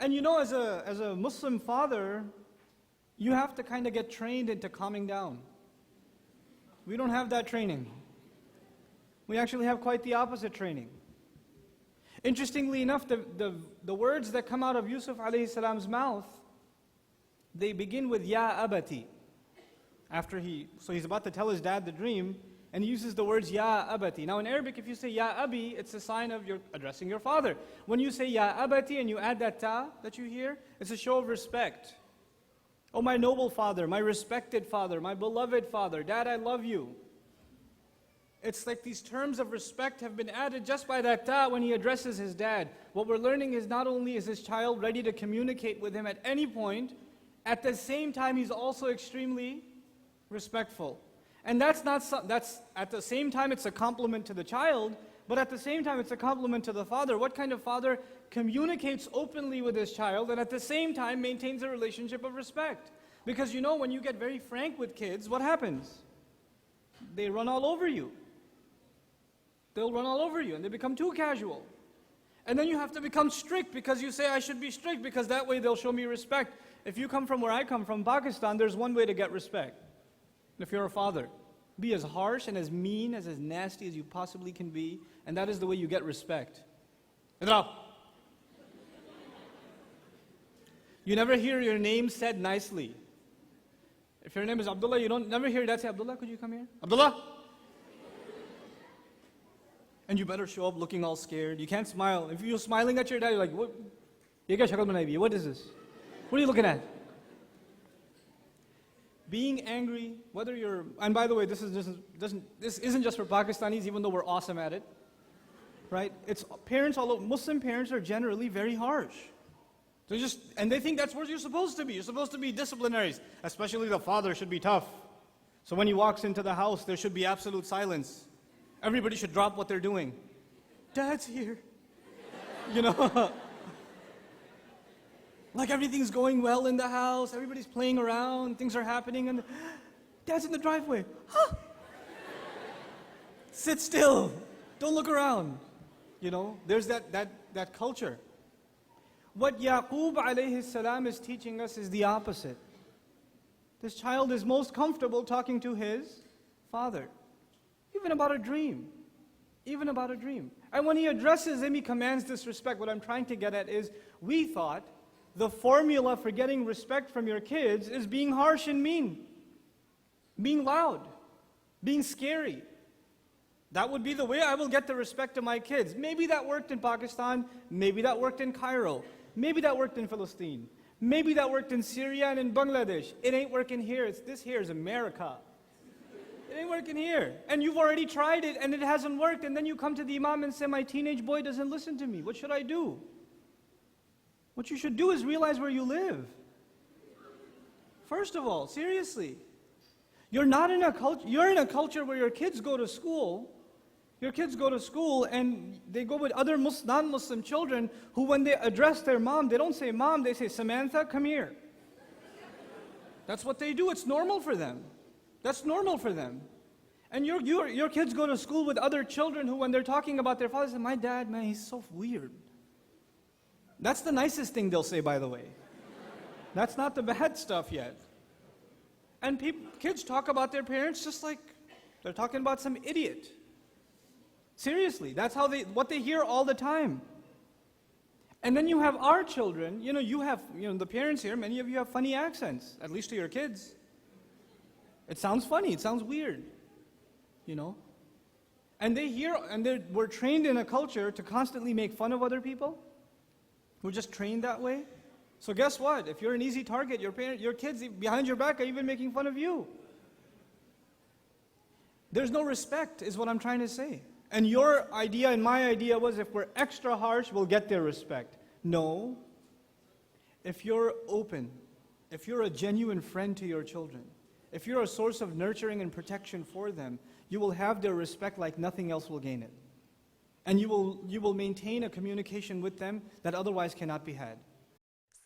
And as a Muslim father, you have to kind of get trained into calming down. We don't have that training. We actually have quite the opposite training. Interestingly enough, the words that come out of Yusuf alayhi salam's mouth, they begin with Ya Abati. So he's about to tell his dad the dream, and he uses the words Ya Abati. Now in Arabic, if you say Ya Abi, it's a sign of you're addressing your father. When you say Ya Abati and you add that ta that you hear, it's a show of respect. Oh, my noble father, my respected father, my beloved father, Dad, I love you. It's like these terms of respect have been added just by that ta when he addresses his dad. What we're learning is not only is his child ready to communicate with him at any point, at the same time he's also extremely respectful. And that's at the same time it's a compliment to the child, but at the same time it's a compliment to the father. What kind of father communicates openly with his child and at the same time maintains a relationship of respect? Because when you get very frank with kids, what happens? They run all over you. They'll run all over you and they become too casual. And then you have to become strict because you say, I should be strict because that way they'll show me respect. If you come from where I come from, Pakistan, there's one way to get respect. If you're a father, be as harsh and as mean, as nasty as you possibly can be, and that is the way you get respect. You never hear your name said nicely. If your name is Abdullah, you never hear dad say, Abdullah, could you come here? Abdullah! And you better show up looking all scared. You can't smile. If you're smiling at your dad, you're like, what? What is this? What are you looking at? Being angry, whether you're, and by the way, this isn't just for Pakistanis, even though we're awesome at it, right? It's parents, although Muslim parents are generally very harsh. And they think that's what you're supposed to be. You're supposed to be disciplinaries, especially the father should be tough. So when he walks into the house, there should be absolute silence. Everybody should drop what they're doing. Dad's here. Like everything's going well in the house, everybody's playing around, things are happening, and Dad's in the driveway. Huh? Sit still, don't look around. There's that culture. What Yaqub alayhi salam is teaching us is the opposite. This child is most comfortable talking to his father, even about a dream. Even about a dream. And when he addresses him, he commands this respect. What I'm trying to get at is, we thought the formula for getting respect from your kids is being harsh and mean, being loud, being scary. That would be the way I will get the respect of my kids. Maybe that worked in Pakistan, maybe that worked in Cairo, maybe that worked in Palestine, maybe that worked in Syria and in Bangladesh. It ain't working here. This here is America. It ain't working here. And you've already tried it and it hasn't worked, and then you come to the Imam and say, my teenage boy doesn't listen to me. What should I do? What you should do is realize where you live. First of all, seriously. You're in a culture where your kids go to school. Your kids go to school and they go with other non-Muslim children who, when they address their mom, they don't say mom, they say, Samantha, come here. That's what they do. It's normal for them. That's normal for them. And your kids go to school with other children who, when they're talking about their father, say, my dad, man, he's so weird. That's the nicest thing they'll say, by the way. That's not the bad stuff yet. And kids talk about their parents just like they're talking about some idiot. Seriously, that's what they hear all the time. And then you have our children, the parents here, many of you have funny accents, at least to your kids. It sounds funny, it sounds weird, And we're trained in a culture to constantly make fun of other people. We're just trained that way. So guess what? If you're an easy target, your kids behind your back are even making fun of you. There's no respect, is what I'm trying to say. And your idea and my idea was, if we're extra harsh, we'll get their respect. No. If you're open, if you're a genuine friend to your children, if you're a source of nurturing and protection for them, you will have their respect like nothing else will gain it. And you will maintain a communication with them that otherwise cannot be had.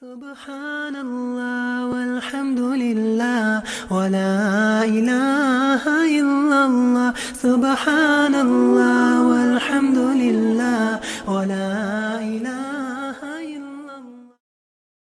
Subhanallah walhamdulillah wa la ilaha illallah. Subhanallah walhamdulillah wa la ilaha